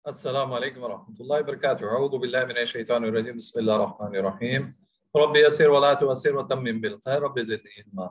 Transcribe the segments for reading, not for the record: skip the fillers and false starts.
السلام عليكم ورحمة الله وبركاته. أعوذ بالله من الشيطان الرجيم. بسم الله الرحمن الرحيم. رب يسر ولا تعسر وتمم بالخير رب زدني علما.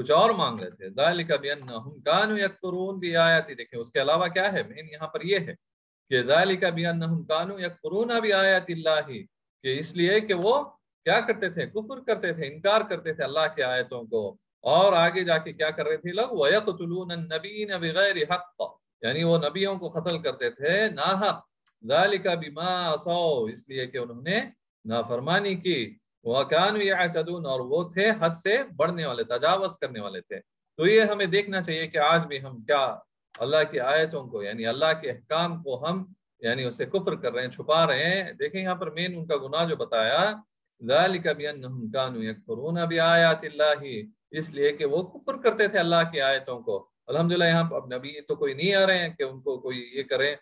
کچھ اور مانگ رہے تھے. ذالک بانہم کانوا یکفرون بآیات، دیکھیں اس کے علاوہ کیا ہے، مین یہاں پر یہ ہے کہ ذالک بانہم کانوا یکفرون بآیات اللہ، کہ اس لیے کہ وہ کیا کرتے تھے، کفر کرتے تھے، انکار کرتے تھے اللہ کی آیتوں کو. اور آگے جا کے کیا کر رہے تھے لوگ، وَيَقْتُلُونَ النَّبِيِّينَ بِغَيْرِ حَقٍّ، یعنی وہ نبیوں کو قتل کرتے تھے ناحق. ذَلِكَ بِمَا عَصَوْا، اس لیے کہ انہوں نے نافرمانی کی. وَكَانُوا يَعْتَدُونَ، اور وہ تھے حد سے بڑھنے والے، تجاوز کرنے والے تھے. تو یہ ہمیں دیکھنا چاہیے کہ آج بھی ہم کیا اللہ کی آیتوں کو، یعنی اللہ کے احکام کو ہم یعنی اسے کفر کر رہے ہیں، چھپا رہے ہیں. دیکھیں یہاں پر مین ان کا گناہ جو بتایا، ذَلِكَ بِأَنَّهُمْ كَانُوا يَكْفُرُونَ بِآيَاتِ اللَّهِ، اس لیے کہ وہ کفر کرتے تھے اللہ کی آیتوں کو. الحمدللہ یہاں پر اب نبی تو کوئی نہیں آ رہے ہیں کہ ان کو کوئی یہ کرے،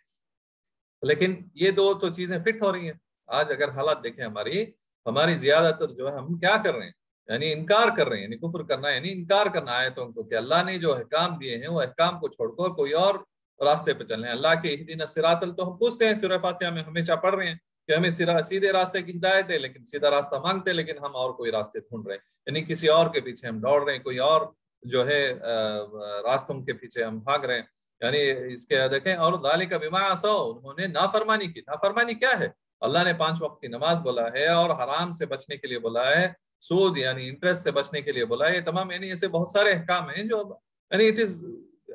لیکن یہ دو تو چیزیں فٹ ہو رہی ہیں. آج اگر حالات دیکھیں ہماری زیادہ تر جو ہے ہم کیا کر رہے ہیں، یعنی انکار کر رہے ہیں. یعنی کفر کرنا یعنی انکار کرنا آیتوں کو، کہ اللہ نے جو احکام دیے ہیں وہ احکام کو چھوڑ کر کوئی اور راستے پہ چلنے. اللہ کے اہدنا الصراط، تو ہم پوچھتے ہیں سورہ فاتحہ میں، ہمیشہ پڑھ رہے ہیں کہ ہمیں سیدھے راستے کی ہدایت ہے، لیکن سیدھا راستہ مانگتے لیکن ہم اور کوئی راستے ڈھونڈ رہے ہیں. یعنی کسی اور کے پیچھے ہم دوڑ رہے ہیں، کوئی اور جو ہے راستوں کے پیچھے ہم بھاگ رہے ہیں. یعنی اس کے دیکھیں، اور ذالک بما عصوا، انہوں نے نافرمانی کی. نافرمانی کیا ہے، اللہ نے 5 وقت کی نماز بولا ہے، اور حرام سے بچنے کے لیے بولا ہے، سود یعنی انٹرسٹ سے بچنے کے لیے بولا ہے. یہ تمام یعنی ایسے بہت سارے احکام ہیں جو یعنی اٹ از،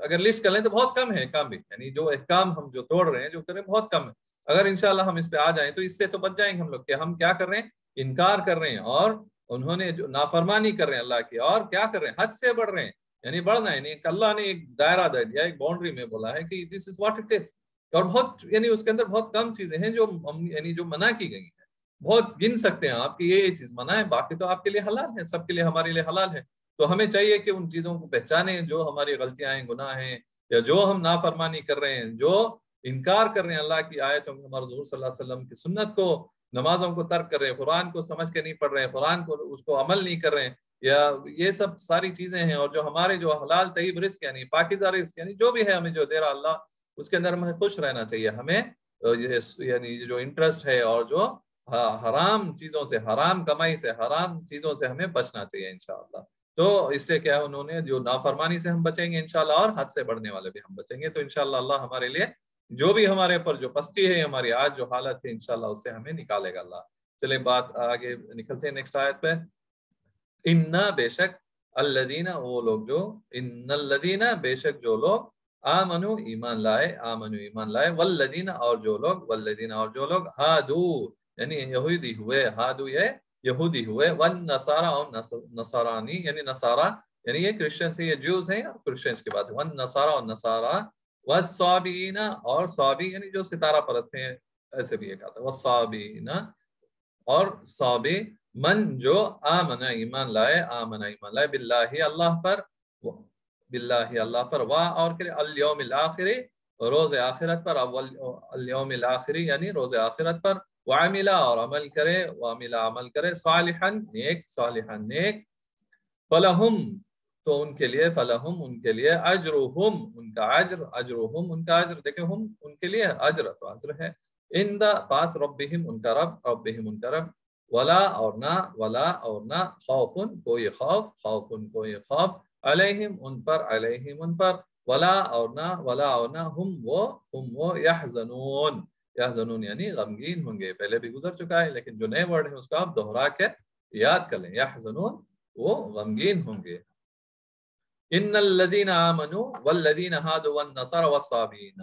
اگر لسٹ کر لیں تو بہت کم ہے احکام بھی. یعنی جو احکام ہم جو توڑ رہے ہیں، جو کریں بہت کم ہے. اگر انشاءاللہ ہم اس پہ آ جائیں تو اس سے تو بچ جائیں گے ہم لوگ، کہ ہم کیا کر رہے ہیں، انکار کر رہے ہیں، اور انہوں نے جو نافرمانی کر رہے ہیں اللہ کی، اور کیا کر رہے ہیں، حد سے بڑھ رہے ہیں. یعنی بڑھنا یعنی اللہ نے ایک دائرہ دے دیا، ایک باؤنڈری میں بولا ہے کہ دس از واٹ اٹ از. اور بہت یعنی اس کے اندر بہت کم چیزیں ہیں جو یعنی جو منع کی گئی ہیں. بہت گن سکتے ہیں آپ کی یہ چیز منع ہے، باقی تو آپ کے لیے حلال ہے، سب کے لیے ہمارے لیے حلال ہے. تو ہمیں چاہیے کہ ان چیزوں کو پہچانیں جو ہماری غلطیاں ہیں، گناہ ہیں، یا جو ہم نافرمانی کر رہے ہیں، جو انکار کر رہے ہیں اللہ کی آیتوں کو، ہمارے حضور صلی اللہ علیہ وسلم کی سنت کو، نمازوں کو ترک کر رہے ہیں، قرآن کو سمجھ کے نہیں پڑھ رہے ہیں، قرآن کو اس کو عمل نہیں کر رہے ہیں، یا یہ سب ساری چیزیں ہیں. اور جو ہمارے جو حلال طیب رزق یعنی پاکیزہ رزق یعنی جو بھی ہے ہمیں جو دے رہا اللہ، اس کے اندر ہمیں خوش رہنا چاہیے. ہمیں یعنی جو انٹرسٹ ہے اور جو حرام چیزوں سے، حرام کمائی سے، حرام چیزوں سے ہمیں بچنا چاہیے انشاءاللہ. تو اس سے کیا انہوں نے جو نافرمانی سے ہم بچیں گے انشاءاللہ، اور حد سے بڑھنے والے بھی ہم بچیں گے. تو انشاءاللہ اللہ ہمارے لیے جو بھی ہمارے اوپر جو پستی ہے، ہماری آج جو حالت ہے، انشاءاللہ اس سے ہمیں نکالے گا اللہ. چلیں بات آگے نکلتے ہیں نیکسٹ آیت پہ. اِنَّا، بے شک، الذین، وہ لوگ جو، ان الذین، بے شک جو لوگ، آمنو، ایمان لائے، آمنو ایمان لائے، والذین، اور جو لوگ، والذین، اور جو لوگ، ہادو یعنی یہودی ہوئے، ہادو یہ یہودی ہوئے، والنصارى، اور نصارانی یعنی نصارہ یعنی یہ کرسچنس ہیں، یہ جیوز ہیں، اور کرسچنس کی بات ہے، والنصارى، اور نصارہ، والصابئین، اور صابی یعنی جو ستارہ پرست ہیں، ایسے بھی ایک آتا ہے، والصابئین، اور صابی، من جو آمن ایمان لائے، آمن ایمان لائے، باللہ اللہ پر، باللہ اللہ پر، اور الیوم الاخر، روز آخرت پر، الیوم الاخر یعنی روز آخرت پر، وعمل، اور عمل کرے، وعمل عمل کرے، صالحا نیک، صالحا نیک، فلہم، تو ان کے لیے، فلہم ان کے لیے، اجرہم ان کا اجر، اجرہم ان کا اجر، دیکھیں ہم ان کے لیے اجر تو اجر ہے، عند پاس ربہم ان کا رب، ربہم ان کا رب، ولا اور نہ، ولا اور نہ، خوف کوئی خوف، خوف کوئی خوف، علیہم ان پر، علیہم ان پر، ولا اور نہ، ولا اور نہ، ہم وہ یحزنون، یحزنون یعنی غمگین ہوں گے. پہلے بھی گزر چکا ہے لیکن جو نئے ورڈ ہے اس کو آپ دوہرا کے یاد کر لیں. یحزنون وہ غمگین ہوں گے. ان الذین آمنوا والذین ہادوا والنصارى والصابئین،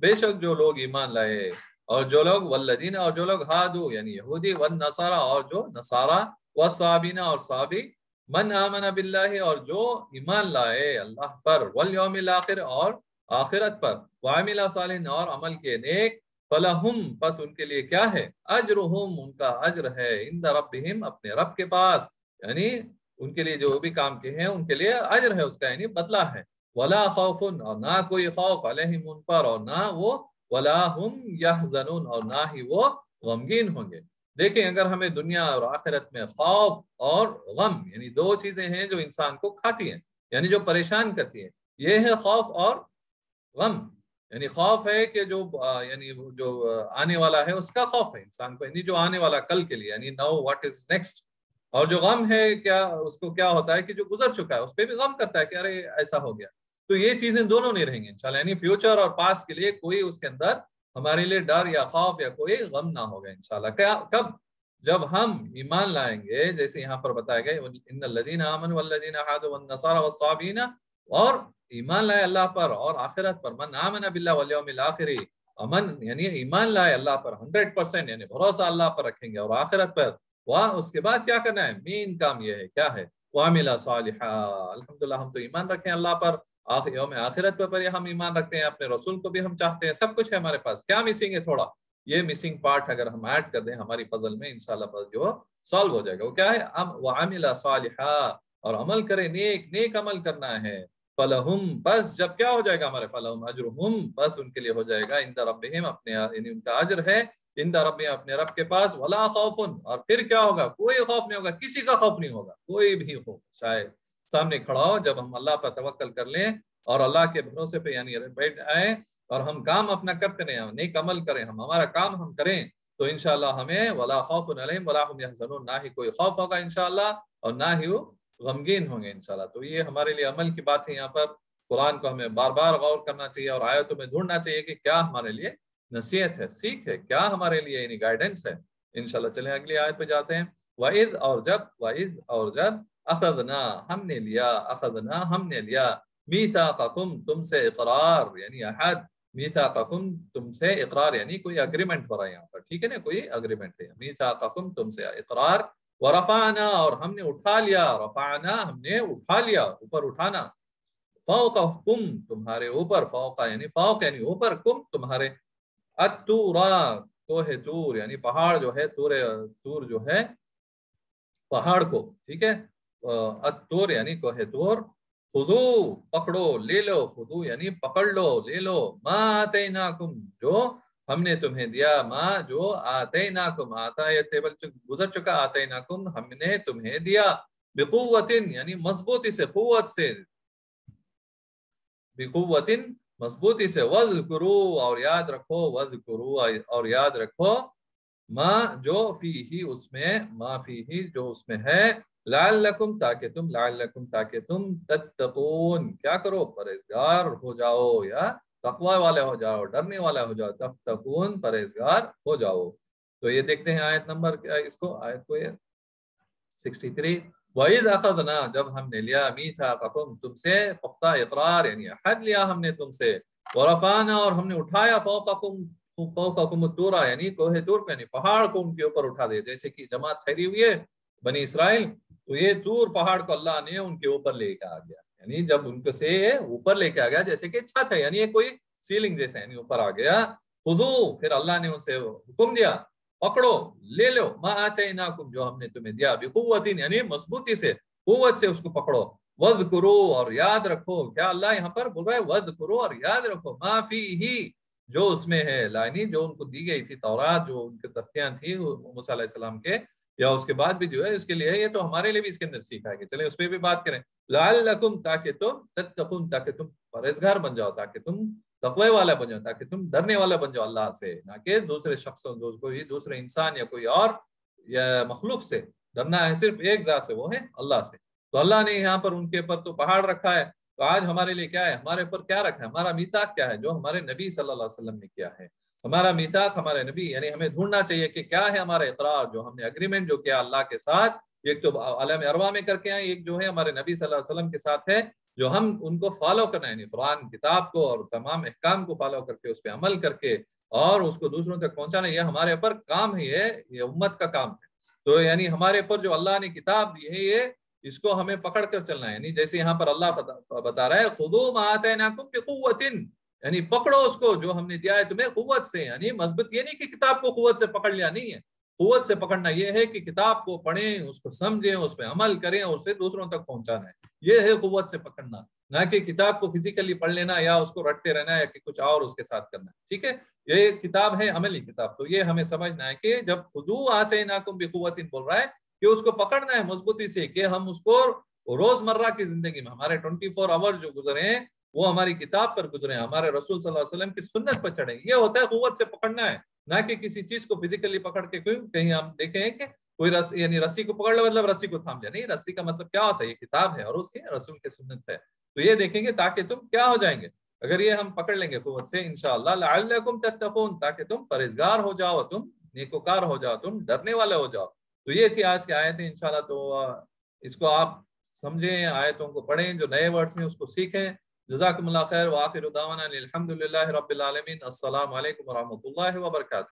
بے شک جو لوگ ایمان لائے اور جو لوگ، والذین اور جو لوگ، ہادو یعنی یہودی، والنصارى اور جو نصارہ، والصابئین اور صابی، من آمن باللہ اور جو ایمان لائے اللہ پر، والیوم الاخر اور آخرت پر، وعمل صالحا اور عمل کے نیک، فلہم پس ان کے لیے کیا ہے، اجرہم ان کا اجر ہے، عند ربہم اپنے رب کے پاس، یعنی ان کے لیے جو بھی کام کے ہیں ان کے لیے اجر ہے، اس کا یعنی بدلہ ہے، ولا خوف اور نہ کوئی خوف، علیہم ان پر اور نہ وہ، ولا ہم یحزنون اور نہ ہی وہ غمگین ہوں گے. دیکھیں اگر ہمیں دنیا اور آخرت میں خوف اور غم یعنی دو چیزیں ہیں جو انسان کو کھاتی ہیں، یعنی جو پریشان کرتی ہیں، یہ ہے خوف اور غم. یعنی خوف ہے کہ جو یعنی جو آنے والا ہے اس کا خوف ہے انسان کو، یعنی جو آنے والا کل کے لیے، یعنی نو واٹ از نیکسٹ، اور جو غم ہے کیا اس کو کیا ہوتا ہے کہ جو گزر چکا ہے اس پہ بھی غم کرتا ہے کہ ارے ایسا ہو گیا. تو یہ چیزیں دونوں نہیں رہیں گی انشاءاللہ. یعنی فیوچر اور پاسٹ کے لیے کوئی اس کے اندر ہمارے لیے ڈر یا خوف یا کوئی غم نہ ہوگا انشاءاللہ. کب؟ جب ہم ایمان لائیں گے، جیسے یہاں پر بتایا گیا ان الذین آمنوا والذین ہادوا والنصارى والصابئین، اور ایمان لائے اللہ پر اور آخرت پر. من آمن باللہ والیوم الآخر، امن یعنی ایمان لائے اللہ پر 100%، یعنی بھروسہ اللہ پر رکھیں گے اور آخرت پر. اس کے بعد کیا کرنا ہے؟ مین کام یہ ہے، کیا ہے؟ وعمل صالحا. الحمدللہ ہم تو ایمان رکھیں اللہ پر، یوم آخرت پر ہم ایمان رکھتے ہیں، اپنے رسول کو بھی ہم چاہتے ہیں، سب کچھ ہے ہمارے پاس. کیا مسنگ ہے؟ تھوڑا یہ مسنگ پارٹ اگر ہم ایڈ کر دیں ہماری پزل میں انشاءاللہ جو سالو ہو جائے گا. وہ کیا ہے؟ وعمل صالحا، اور عمل کرے، نیک عمل کرنا ہے. فلہم، بس جب کیا ہو جائے گا ہمارے؟ فلہم اجرہم، بس ان کے لیے ہو جائے گا عند ربہم، اپنے یعنی ان کا اجر ہے عند ربہم، اپنے رب کے پاس. ولا خوف، اور پھر کیا ہوگا؟ کوئی خوف نہیں ہوگا، کسی کا خوف نہیں ہوگا، کوئی بھی ہو شاید سامنے کھڑا ہو. جب ہم اللہ پر توکل کر لیں اور اللہ کے بھروسے پہ یعنی بیٹھ آئیں اور ہم کام اپنا کرتے رہیں، نیک عمل کریں، ہمارا کام ہم کریں، تو انشاءاللہ ہمیں ولا خوف علیہم ولا هم يحزنون، نہ ہی کوئی خوف ہوگا انشاءاللہ اور نہ ہی وہ غمگین ہوں گے انشاءاللہ. تو یہ ہمارے لیے عمل کی بات ہے. یہاں پر قرآن کو ہمیں بار بار غور کرنا چاہیے اور آیتوں میں ڈھونڈنا چاہیے کہ کیا ہمارے لیے نصیحت ہے، سیکھ ہے، کیا ہمارے لیے یعنی گائیڈنس ہے انشاءاللہ. چلیں اگلی آیت پہ جاتے ہیں. وَإِذْ، اور جب اخذنا، ہم نے لیا، اخذنا ہم نے لیا، میثاقکم تم سے اقرار یعنی عہد، میثاقکم تم سے اقرار یعنی کوئی اگریمنٹ ہو رہا ہے یہاں پر، ٹھیک ہے نا، کوئی اگریمنٹ ہے. میثاقکم تم سے اقرار، ورفعنا اور ہم نے اٹھا لیا، رفعنا ہم نے اٹھا لیا، اوپر اٹھانا، فوقکم تمہارے اوپر، فوق یعنی فوق یعنی اوپر، کم تمہارے، الطورا کوہ طور یعنی پہاڑ جو ہے، طور جو ہے پہاڑ کو، ٹھیک ہے. الطور یعنی کوہ طور. خذو پکڑو، لے لو، خذو یعنی پکڑ لو، لے لو، ما آتیناکم جو ہم نے تمہیں دیا، ما جو آتیناکم، آتا یہ ٹیبل گزر چکا، آتیناکم ہم نے تمہیں دیا، بقوتن یعنی مضبوطی سے، قوت سے، بقوتن مضبوطی سے، وذکرو اور یاد رکھو، وذکرو اور یاد رکھو، ما جو فیہ اس میں، ما فیہ جو اس میں ہے، لعلکم تاکہ تم تتقون کیا کرو؟ پرہیزگار ہو جاؤ، یا تقوی والے ہو جاؤ، ڈرنے والا ہو جاؤ، تتقون پرہیزگار ہو جاؤ. تو یہ دیکھتے ہیں آیت نمبر کیا اس کو، آیت کو یہ 63. وَإِذْ أَخَذْنَا جب ہم نے لیا، میثاقکم تم سے پختہ اقرار یعنی عہد لیا ہم نے تم سے، ورفعنا اور ہم نے اٹھایا، فوقکم الطور یعنی کوہ طور کو یعنی پہاڑ کو ان کے اوپر اٹھا دیا. جیسے کہ جماعت ٹھہری ہوئی ہے بنی اسرائیل، تو یہ طور پہاڑ کو اللہ نے ان کے اوپر لے کے آ گیا، یعنی جب ان کو سے اوپر لے کے آ گیا جیسے کہ چھت ہے، یعنی یہ کوئی سیلنگ جیسا یعنی اوپر آ گیا. خذو پھر اللہ نے ان سے حکم دیا، پکڑو، لے لو، ما آتیناکم جو ہم نے تمہیں دیا، بقوتین یعنی مضبوطی سے، قوت سے اس کو پکڑو، وذکرو اور یاد رکھو. کیا اللہ یہاں پر بول رہا ہے؟ وذکرو اور یاد رکھو، ما فیہ جو اس میں ہے، لائنی جو ان کو دی گئی تھی تورات، جو ان کے تختیاں تھی موسیٰ علیہ السلام کے، یا اس کے بعد بھی جو ہے اس کے لیے، یہ تو ہمارے لیے بھی اس کے اندر سیکھا ہے کہ چلیں اس پہ بھی بات کریں. لعلکم تاکہ تم تتقون تاکہ تم پرہیزگار بن جاؤ، تاکہ تم تقوی والا بن جاؤ، تاکہ تم ڈرنے والا بن جاؤ اللہ سے، نہ کہ دوسرے شخصوں، کوئی دوسرے انسان یا کوئی اور یا مخلوق سے. ڈرنا ہے صرف ایک ذات سے، وہ ہے اللہ سے. تو اللہ نے یہاں پر ان کے اوپر تو پہاڑ رکھا ہے، تو آج ہمارے لیے کیا ہے؟ ہمارے اوپر کیا رکھا ہے؟ ہمارا میثاق کیا ہے جو ہمارے نبی صلی اللہ علیہ وسلم نے کیا ہے. ہمارا میثاق ہمارے نبی، یعنی ہمیں ڈھونڈنا چاہیے کہ کیا ہے ہمارا اقرار، جو ہم نے اگریمنٹ جو کیا اللہ کے ساتھ، ایک تو عالم ارواح میں کر کے آئے، ایک جو ہے ہمارے نبی صلی اللہ علیہ وسلم کے ساتھ ہے، جو ہم ان کو فالو کرنا ہے، یعنی قرآن کتاب کو اور تمام احکام کو فالو کر کے اس پہ عمل کر کے اور اس کو دوسروں تک پہنچانا. یہ ہمارے اوپر کام ہے، یہ امت کا کام ہے. تو یعنی ہمارے اوپر جو اللہ نے کتاب دی ہے، یہ اس کو ہمیں پکڑ کر چلنا ہے. یعنی جیسے یہاں پر اللہ بتا رہا ہے، خذوا ما آتیناکم بقوۃ یعنی پکڑو اس کو جو ہم نے دیا ہے تمہیں قوت سے، یعنی مضبوط. یہ نہیں کہ کتاب کو قوت سے پکڑ لیا، نہیں ہے. قوت سے پکڑنا یہ ہے کہ کتاب کو پڑھیں، اس کو سمجھیں، اس پہ عمل کریں اور اسے دوسروں تک پہنچانا ہے. یہ ہے قوت سے پکڑنا، نہ کہ کتاب کو فزیکلی پڑھ لینا یا اس کو رٹتے رہنا یا کہ کچھ اور اس کے ساتھ کرنا. ٹھیک ہے، یہ کتاب ہے عملی کتاب. تو یہ ہمیں سمجھنا ہے کہ جب خذوا آتیناکم بقوۃ بول رہا ہے کہ اس کو پکڑنا ہے مضبوطی سے، کہ ہم اس کو روزمرہ کی زندگی میں ہمارے 24 آور جو گزرے ہیں وہ ہماری کتاب پر گزرے ہیں، ہمارے رسول صلی اللہ علیہ وسلم کی سنت پر چڑھیں. یہ ہوتا ہے قوت سے پکڑنا ہے، نہ کہ کسی چیز کو فزیکلی پکڑ کے. کہیں ہم دیکھیں کہ کوئی رسی یعنی رسی کو پکڑ لو مطلب رسی کو تھام لیا نہیں، رسی کا مطلب کیا ہوتا ہے؟ یہ کتاب ہے اور اس کے رسول کے سنت ہے، تو یہ دیکھیں گے تاکہ تم کیا ہو جائیں گے، اگر یہ ہم پکڑ لیں گے قوت سے انشاءاللہ لعلکم تتقون، تاکہ تم پرہیزگار ہو جاؤ، تم نیکوکار ہو جاؤ، تم ڈرنے والے ہو جاؤ۔ تو یہ تھی آج کی آیتیں انشاءاللہ، تو اس کو آپ سمجھیں، آیتوں کو پڑھیں، جو نئے ورڈز ہیں اس کو سیکھیں۔ جزاکم اللہ خیر، وآخر دعوانا الحمد للہ رب العالمین، السلام علیکم ورحمۃ اللہ وبرکاتہ۔